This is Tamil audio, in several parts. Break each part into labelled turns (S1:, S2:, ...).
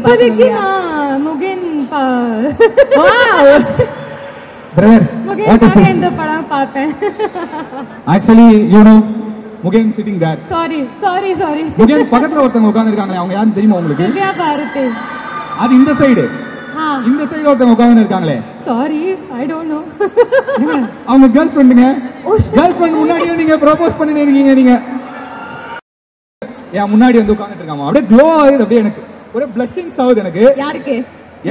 S1: இப்போதைக்கு நான் Mugen
S2: brother what is this
S1: இந்த படம் பார்த்தேன்
S2: actually you know Mugen sitting there
S1: sorry
S2: Mugen பக்கத்துல ஒருத்தங்க உட்கார்ந்திருக்காங்க அவங்க யாரும் தெரியுமா உங்களுக்கு
S1: திவ்யா பாரதி
S2: அது இந்த சைடு ஒருத்தங்க உட்கார்ந்து இருக்காங்களே
S1: சாரி ஐ டோன்ட் நோ
S2: அவங்க கேர்ள் ஃப்ரெண்டுங்க கேர்ள் ஃப்ரெண்ட் முன்னாடியே நீங்க ப்ரோபோஸ் பண்ணிட்டு இருக்கீங்க நீங்க ஏன் முன்னாடி வந்து உட்கார்ந்துட்டு இருக்காங்க அப்படியே க்ளோ ஆகுது அப்படியே எனக்கு ஒரே பிளஷிங்ஸ் ஆகுது எனக்கு
S3: யாருக்கு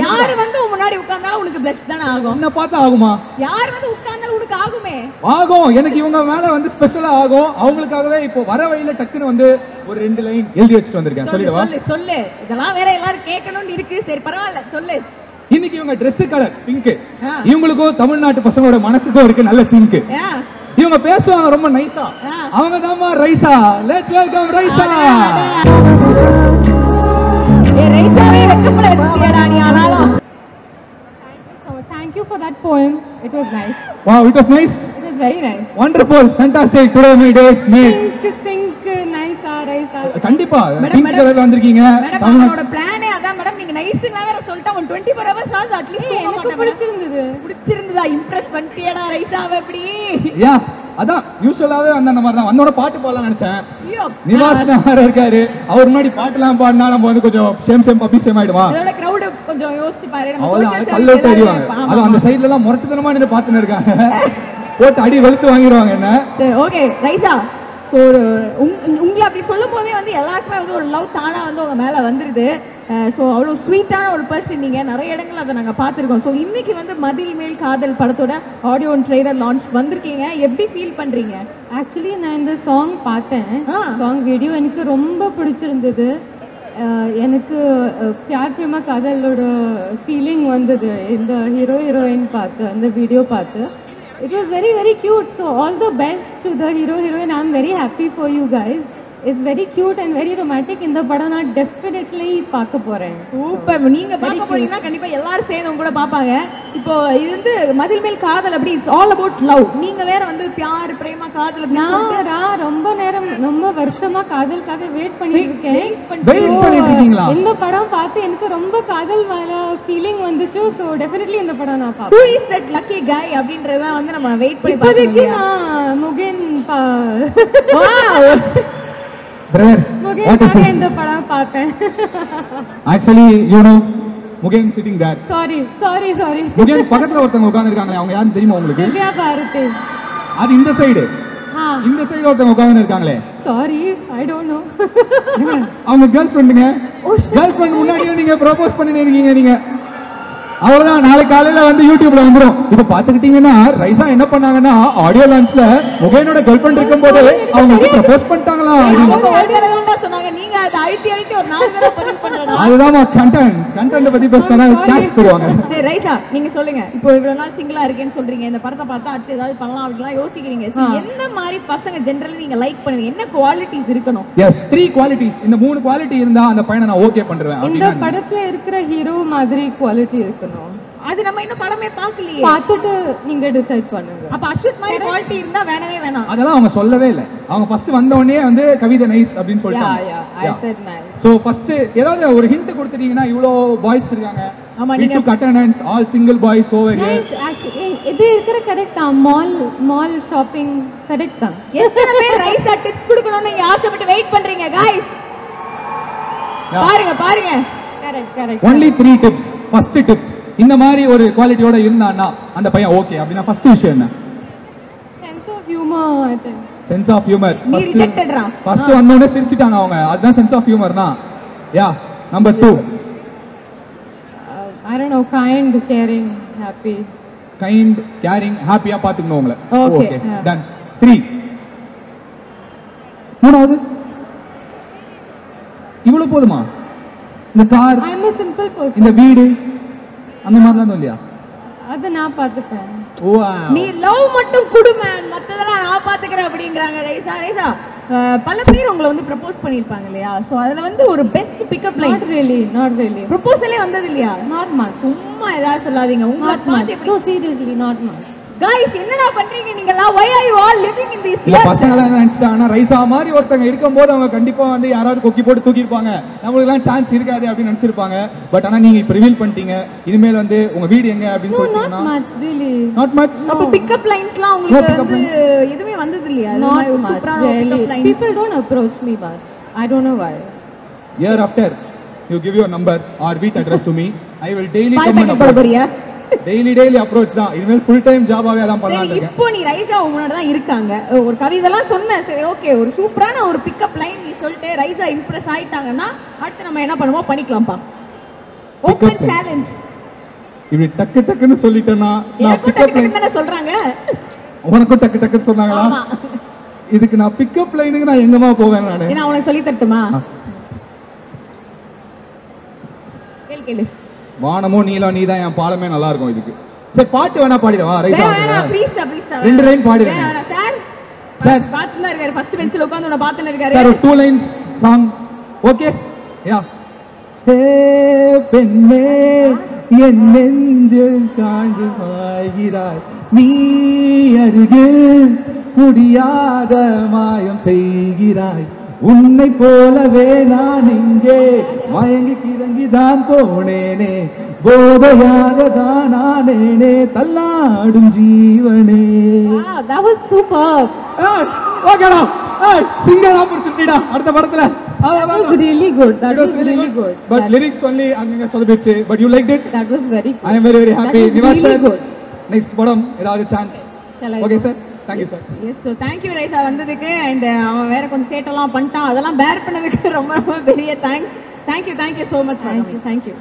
S3: யார் வந்து முன்னாடி உட்கார்ந்தாலும் உனக்கு ப்ளஷ் தான ஆகும்
S2: என்ன பார்த்தா ஆகுமா
S3: யார் வந்து உட்கார்ந்தாலும் உனக்கு ஆகுமே
S2: ஆகும் எனக்கு இவங்க மேல வந்து ஸ்பெஷலா ஆகும் அவங்களுக்காகவே இப்போ வர வழியில டக்குன்னு வந்து ஒரு 2 லைன் எழுதி வச்சிட்டு வந்திருக்கேன் சொல்லிடுவா
S3: சொல்லு இதெல்லாம் வேற எல்லாரும் கேட்கணும்னு இருக்கு சரி பரவாயில்ல சொல்லு
S2: இன்னைக்கு இவங்க Dress கலர் பிங்க் இவங்களுக்கும் தமிழ்நாட்டு பசங்களோட மனசுக்கும் இருக்கு நல்ல சிங்க் இவங்க பேசுவாங்க ரொம்ப நைஸா அவங்க தான்மா ரைசா லெட்ஸ் வெல்கம் ரைசா
S3: ரைசாவே வெக்கப்பட வச்சிட்டியாடா நீ ஆனாலும்
S1: Thank you for that poem. It was nice.
S2: Wow, it was nice.
S1: It was very nice.
S2: Wonderful, fantastic. Today my day is made.
S1: Sink, nice, nice.
S2: கண்டிப்பா பிங்க் கலர்ல வந்திருக்கீங்க.
S3: மேடம் அவனோட பிளானே அதான் மேடம் நீங்க நைஸ்னா வேற சொல்லிட்டா 24 hours ஆகுது அட்லீஸ்ட் தூங்க மாட்டேன். பிடிச்சிருந்ததா இம்ப்ரெஸ் பண்ணிட்டியாடா ரைசாவை அப்படி.
S2: யா அதான் யூசுவலாவே அந்த மாதிரி தான் வந்தோட பாட்டு பாடலாம் நினைச்சேன். நிவாஸ் வேற இருக்காரு அவர் முன்னாடி பாட்டுலாம் பாடினா நம்ம வந்து கொஞ்சம் சேம் பப்பி சேம் ஆயிடுமா.
S3: அதோட கிரவுட் கொஞ்சம் யோசிச்சு பாரு நம்ம
S2: சோஷியல் கல்ல தெரியுவாங்க. அது அந்த சைடுல எல்லாம் முரட்டுத்தனமா நின்னு பாத்துன்னு இருக்காங்க. போட்டு அடி வெளுத்து வாங்கிடுவாங்க என்ன.
S3: சரி ஓகே ரைசா ஸோ உங்களை அப்படி சொல்லும் போதே வந்து எல்லாருக்குமே வந்து ஒரு லவ் தானா வந்து உங்க மேலே வந்துடுது. ஸோ அவ்வளோ ஸ்வீட்டான ஒரு பர்சன் நீங்கள் நிறைய இடங்கள் அதை நாங்கள் பார்த்துருக்கோம். ஸோ இன்னைக்கு வந்து மதில் மேல் காதல் படத்தோட ஆடியோ ட்ரெய்லர் லான்ச் வந்திருக்கீங்க எப்படி ஃபீல் பண்ணுறீங்க?
S1: ஆக்சுவலி நான் இந்த சாங் பார்த்தேன் சாங் வீடியோ எனக்கு ரொம்ப பிடிச்சிருந்தது. எனக்கு பியார் பிரேமா காதலோட ஃபீலிங் வந்தது இந்த ஹீரோயின் பார்த்து அந்த வீடியோ பார்த்து. It was very, very cute. So all the best to the hero, heroine. I'm very happy for you guys. It's very cute and very romantic. இந்த படம் நான் definitely பார்க்க போறேன்.
S3: சூப்பர். நீங்க பார்க்க போறீங்கன்னா கண்டிப்பா எல்லாரும் சேர்ந்து கூட பாப்பாங்க. இப்போ இது வந்து மதில் மேல் காதல் அப்படி இட்ஸ் ஆல் அபௌட் லவ். நீங்க வேற வந்து பியார் பிரேமா காதல் அப்படி சொல்லிட்டு
S1: நான் ரொம்ப வருஷமா காதலுக்காக வெயிட் பண்ணிட்டு இருக்கேன்.
S2: வெயிட் பண்ணிட்டு இருக்கீங்களா?
S1: இந்த படம் பார்த்து எனக்கு ரொம்ப காதல் மேல ஃபீலிங் வந்துச்சு. சோ டெஃபினெட்லி இந்த படம் நான் பார்ப்பேன்.
S3: Who is that lucky guy அப்படின்றத வந்து நம்ம வெயிட் பண்ணி
S1: இப்போதைக்கு நான் Mugen
S3: wow
S2: Brother, what is this?
S1: இந்த படம் பார்த்தேன்.
S2: Actually, you know, Mugen sitting there.
S1: Sorry.
S2: Mugen பக்கத்துல ஒருத்தங்க உட்கார்ந்து இருக்காங்களே அவங்க யாரும் தெரியுமா உங்களுக்கு?
S1: திவ்யா பாரதி.
S2: அது இந்த சைடு ஒருத்தங்க உட்கார்ந்து இருக்காங்களே.
S1: Sorry, I don't know.
S2: அவங்க கேர்ள் ஃப்ரெண்டுங்க. கேர்ள் ஃப்ரெண்ட் முன்னாடியே நீங்க ப்ரோபோஸ் பண்ணிட்டு இருக்கீங்க நீங்க. அவ்வளவுதான் நாளை காலையில வந்து யூடியூப்ல வந்துரும். இப்ப பாத்துக்கிட்டீங்கன்னா ரைசா என்ன பண்ணாங்கன்னா ஆடியோ லான்ச்ல முகேனோட கேர்ள் ஃப்ரெண்ட் இருக்கும்போது அவங்க ப்ரப்போஸ் பண்ணிட்டாங்களா.
S3: சொன்னாங்க நீங்க அதை அழுத்தி ஒரு 4 தடவை பதிவு பண்றடா.
S2: அதுதான் கண்டென்ட் பத்தி பேசினா கேஷ் தருவாங்க.
S3: சரி ரைசா நீங்க சொல்லுங்க. இப்போ இவ்வளவு நாள் சிங்கிளா இருக்கேன்னு சொல்றீங்க. இந்த படத்தை பார்த்தா அடுத்து ஏதாவது பண்ணலாம் அப்படிலாம் யோசிக்கிறீங்க. என்ன மாதிரி பசங்க ஜெனரலி நீங்க லைக் பண்ணுவீங்க? என்ன குவாலிட்டிஸ் இருக்கணும்?
S2: Yes 3 qualities. இந்த 3 குவாலிட்டி இருந்தா அந்த பையனை நான் ஓகே பண்றேன்.
S1: இந்த படத்துல இருக்கிற ஹீரோ மாதிரி குவாலிட்டி இருக்கணும்.
S3: அது நம்ம இன்னும் படமே பார்க்கலையே.
S1: பார்த்துட்டு நீங்க டிசைட் பண்ணுங்க.
S3: அப்ப அஸ்வத் மாதிரி குவாலிட்டி இருந்தா வேணவே வேணாம்.
S2: அதெல்லாம் அவங்க சொல்லவே இல்ல. அவங்க ஃபர்ஸ்ட் வந்த உடனே வந்து கவிதை நைஸ் அப்படினு சொல்லிட்டாங்க.
S1: I said nice.
S2: So first ஏதாவது ஒரு ஹிண்ட் கொடுத்துட்டீங்கன்னா இவ்ளோ பாய்ஸ் இருக்காங்க.
S3: ஆமா நீங்க
S2: attendance all single boys over here.
S1: Nice actually இது இருக்கிற கரெக்ட் தான். மால் ஷாப்பிங் கரெக்ட் தான்.
S3: எத்தனை பேர் ரைசா டிப்ஸ் கொடுக்கணும்னு நீங்க ஆசைப்பட்டு வெயிட் பண்றீங்க गाइस? பாருங்க
S1: correct.
S2: only 3 tips. First tip இந்த மாதிரி ஒரு குவாலிட்டியோட இருந்தானா அந்த பையன் ஓகே அப்படினா ஃபர்ஸ்ட் விஷயம் என்ன?
S1: Sense of humour. I think
S2: sense of humour.
S3: நீ ரிஜெக்டட்ரா.
S2: ஃபர்ஸ்ட் வந்தோனே சிரிச்சிட்டாங்க அவங்க. அதுதான் சென்ஸ் ஆஃப் ஹியூமர்னா. Yeah number 2
S1: I don't know, kind, caring, happy.
S2: Kind, caring, happy-ஆ பாத்துக்கணும் உங்களை.
S1: Okay.
S2: Done. 3 மூணாவது இவ்வளவு போதுமா? இந்த car,
S1: I am a simple person.
S2: இந்த வீடு அந்த மாதிரிலாம் இல்லையா?
S1: அது நான் பார்த்துப்பேன்.
S3: நீ லவ் மட்டும் குடு மேன், மத்ததெல்லாம் நான் பாத்துக்கறேன் அப்படிங்கறாங்க. ரைசா பல பேர் உங்களை வந்து ப்ரப்போஸ் பண்ணிருப்பாங்க இல்லையா? சோ அதுல வந்து ஒரு best pickup line.
S1: Not really.
S3: ப்ரப்போசலே வந்தது இல்லையா?
S1: Not much.
S3: சும்மா ஏதாவது சொல்லாதீங்க. உங்களை பார்த்து
S1: No, seriously, not much.
S3: Guys என்னடா பண்றீங்க நீங்கலாம்? why are you all living in this
S2: இல்ல
S3: earth?
S2: பசங்க எல்லாம் நினைச்சிட்டாங்கன்னா ரைசா மாதிரி ஒருத்தங்க இருக்கும்போது அவங்க கண்டிப்பா வந்து யாராவது கொக்கி போட்டு தூக்கி இருப்பாங்க, நம்மளுக்கு எல்லாம் சான்ஸ் இருக்காது அப்படின்னு நினைச்சிருப்பாங்க. பட் ஆனா நீங்க இப்ப ரிவீல் பண்ணிட்டீங்க. இனிமேல் வந்து உங்க வீடு எங்க அப்படின்னு சொல்லிட்டீங்கன்னா
S1: not much really,
S2: not much.
S3: அப்ப பிக்கப் லைன்ஸ்லாம் உங்களுக்கு வந்து எதுமே வந்தது இல்லையா?
S1: not
S3: ஒரு
S1: much
S3: சூப்பரான
S1: really.
S3: Pickup lines.
S1: People don't approach me much, I don't know why.
S2: Year after you give your number or beat address to me, I will daily
S3: பால்
S2: come and
S3: பாக்கெட் போட
S2: approach.
S3: போறியா?
S2: டெய்லி அப்ரோச் தான். இனிமேல் ஃபுல் டைம் ஜாபாவே அதான் பண்ணலாம்னு
S3: சரி
S2: இருக்கேன்.
S3: இப்போ நீ ரைசா முன்னாடி தான் இருக்காங்க, ஒரு கவிதைலாம் சொன்ன, சரி ஓகே, ஒரு சூப்பரான ஒரு பிக்கப் லைன் நீ சொல்லிட்டு ரைசா இம்ப்ரெஸ் ஆயிட்டாங்கன்னா அடுத்து நம்ம என்ன பண்ணுவோம் பண்ணிக்கலாம்ப்பா. Open
S2: line.
S3: சேலஞ்ச்.
S2: இப்படி டக்குன்னு சொல்லிட்டேன்னா நான்
S3: எனக்கும்
S2: பிக்கப்
S3: டக்கு
S2: லைன்,
S3: டக்குன்னு தானே சொல்றாங்க.
S2: உனக்கும் டக்குன்னு சொன்னாங்களா?
S3: ஆமா.
S2: இதுக்கு நான் பிக்கப் லைனுக்கு நான் எங்கமா போவேன் நானு?
S3: நான் உனக்கு சொல்லி தட்டுமா? கேளு.
S2: வானமோ நீலம் நீதான் என் பாலமே நல்லா இருக்கும் இதுக்கு. சரி பாட்டு வேணா பாடிடவா? ரைசா
S3: ப்ளீஸ்
S2: ரெண்டு லைன் பாடிடுங்க
S3: சார்.
S2: சார்
S3: பாத்துதான் இருக்காரு, ஃபர்ஸ்ட் பெஞ்சில உட்கார்ந்து உன்னை பாத்துன்னு இருக்காரு.
S2: சார் ஒரு 2 லைன்ஸ் சாங் ஓகே? யா. ஹே பெண்ணே என் நெஞ்சில் காய்ந்து வாழ்கிறாய், நீ அருகில் முடியாத மாயம் செய்கிறாய், உன்னை போலவே நான் இங்கே மயங்கி கிறங்கிதான் போனேனே, போதையாக தான் ஆனேனே, தள்ளாடும் ஜீவனே.
S1: That was superb.
S2: ஓகேடா, சிங்கர் ஆப்பர்ச்சுனிட்டிடா அடுத்த படத்துல.
S1: That was really good. That was really good.
S2: But lyrics only அங்கங்க சொதப்பிச்சு. But you liked it?
S1: That was very good.
S2: I am very happy.
S1: That was really good.
S2: Next படம் ஏதாவது chance? Okay sir. Thank you sir.
S3: Yes, so thank you Raiza வந்ததுக்கு. and அவன் வேற கொஞ்சம் சேட்டெல்லாம் பண்ணிட்டான், அதெல்லாம் பேர் பண்ணதுக்கு ரொம்ப பெரிய thanks. thank you so much. thank you.